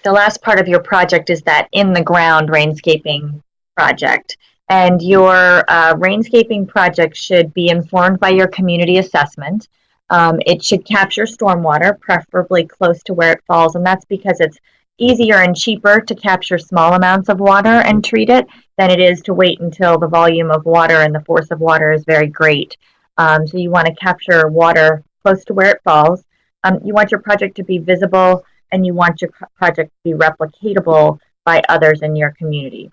the last part of your project is that in-the-ground RainScaping project. And your RainScaping project should be informed by your community assessment. It should capture stormwater, preferably close to where it falls, and that's because it's easier and cheaper to capture small amounts of water and treat it than it is to wait until the volume of water and the force of water is very great. So you want to capture water close to where it falls. You want your project to be visible, and you want your project to be replicatable by others in your community.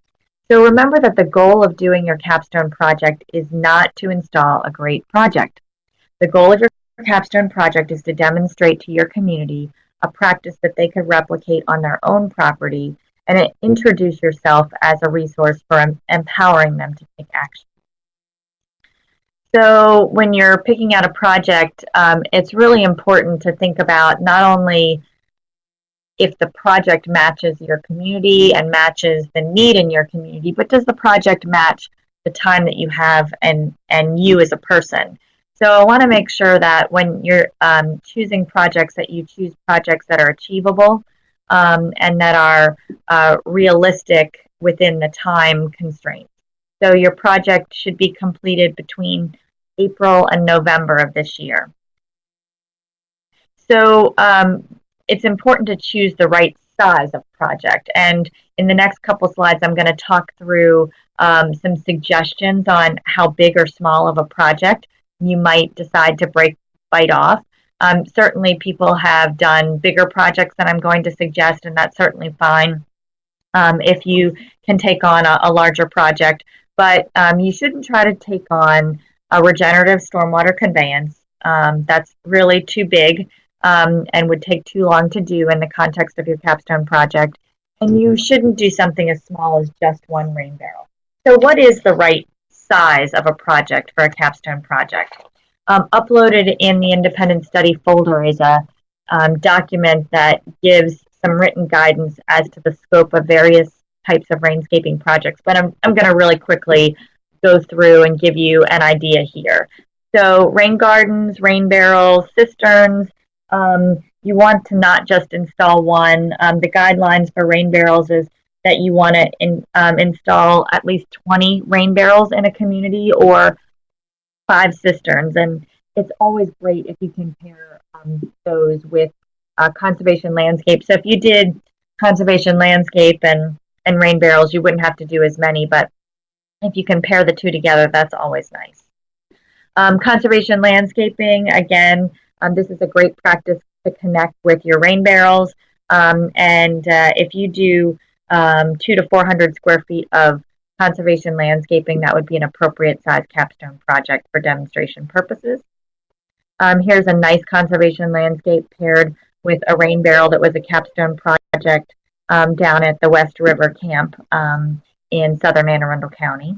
So remember that the goal of doing your capstone project is not to install a great project. The goal of your capstone project is to demonstrate to your community a practice that they could replicate on their own property, and introduce yourself as a resource for empowering them to take action. So when you're picking out a project, it's really important to think about not only if the project matches your community and matches the need in your community, but does the project match the time that you have and you as a person? So I want to make sure that when you're choosing projects, that you choose projects that are achievable and that are realistic within the time constraints. So your project should be completed between April and November of this year. So it's important to choose the right size of project. And in the next couple slides, I'm going to talk through some suggestions on how big or small of a project you might decide to bite off. Certainly people have done bigger projects than I'm going to suggest, and that's certainly fine if you can take on a larger project. But you shouldn't try to take on a regenerative stormwater conveyance. That's really too big and would take too long to do in the context of your capstone project. And you shouldn't do something as small as just one rain barrel. So what is the right size of a project for a capstone project? Uploaded in the independent study folder is a document that gives some written guidance as to the scope of various types of RainScaping projects, but I'm going to really quickly go through and give you an idea here. So rain gardens, rain barrels, cisterns, you want to not just install one. The guidelines for rain barrels is that you want to install at least 20 rain barrels in a community or 5 cisterns. And it's always great if you can pair those with conservation landscape. So if you did conservation landscape and rain barrels, you wouldn't have to do as many, but if you can pair the two together, that's always nice. Conservation landscaping, again, this is a great practice to connect with your rain barrels. And if you do 200 to 400 square feet of conservation landscaping, that would be an appropriate size capstone project for demonstration purposes. Here's a nice conservation landscape paired with a rain barrel that was a capstone project down at the West River Camp in southern Anne Arundel County.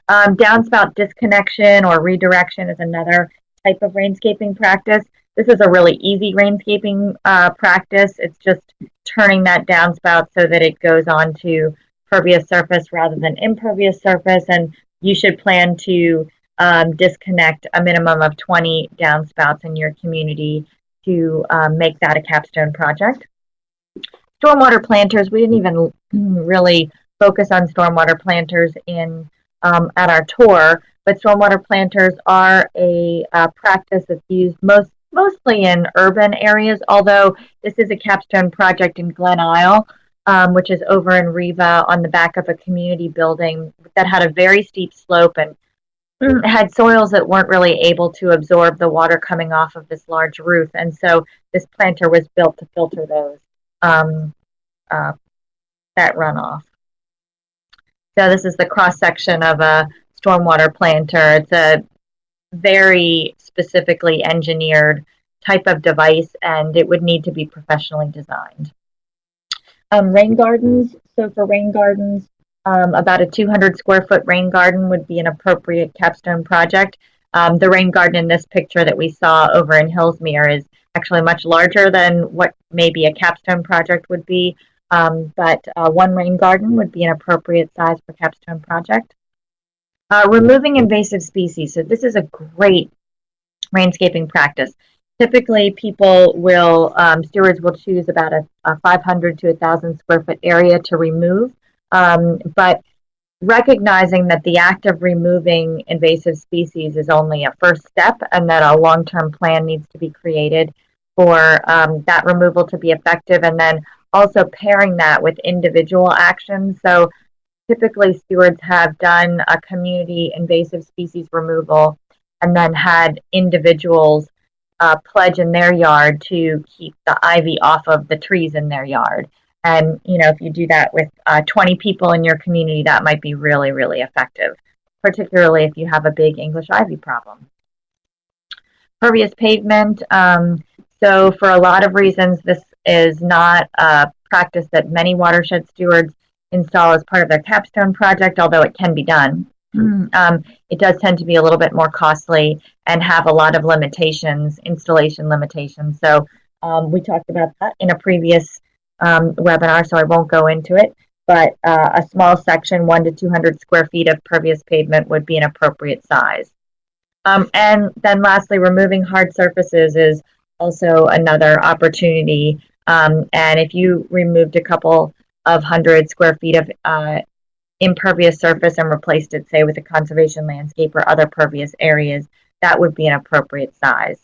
Downspout disconnection or redirection is another type of RainScaping practice. This is a really easy RainScaping practice. It's just turning that downspout so that it goes onto pervious surface rather than impervious surface, and you should plan to disconnect a minimum of 20 downspouts in your community to make that a capstone project. Stormwater planters, we didn't even really focus on stormwater planters in at our tour, but stormwater planters are a practice that's used mostly in urban areas, although this is a capstone project in Glen Isle, which is over in Riva on the back of a community building that had a very steep slope and had soils that weren't really able to absorb the water coming off of this large roof. And so this planter was built to filter those that runoff. So this is the cross-section of a stormwater planter. It's a very specifically engineered type of device, and it would need to be professionally designed. Rain gardens. So for rain gardens, about a 200 square foot rain garden would be an appropriate capstone project. The rain garden in this picture that we saw over in Hillsmere is actually much larger than what maybe a capstone project would be, but one rain garden would be an appropriate size for capstone project. Removing invasive species. So this is a great RainScaping practice. Typically, stewards will choose about a 500 to 1,000 square foot area to remove, but recognizing that the act of removing invasive species is only a first step and that a long-term plan needs to be created for that removal to be effective, and then also pairing that with individual actions. So typically stewards have done a community invasive species removal and then had individuals pledge in their yard to keep the ivy off of the trees in their yard. And if you do that with 20 people in your community, that might be really, really effective, particularly if you have a big English ivy problem. Pervious pavement. So for a lot of reasons, this is not a practice that many watershed stewards install as part of their capstone project, although it can be done. It does tend to be a little bit more costly and have a lot of limitations, installation limitations. So we talked about that in a previous webinar, so I won't go into it. But a small section, 1 to 200 square feet of pervious pavement would be an appropriate size. And then lastly, removing hard surfaces is also another opportunity. And if you removed a couple of 100 square feet of impervious surface and replaced it, say, with a conservation landscape or other pervious areas, that would be an appropriate size.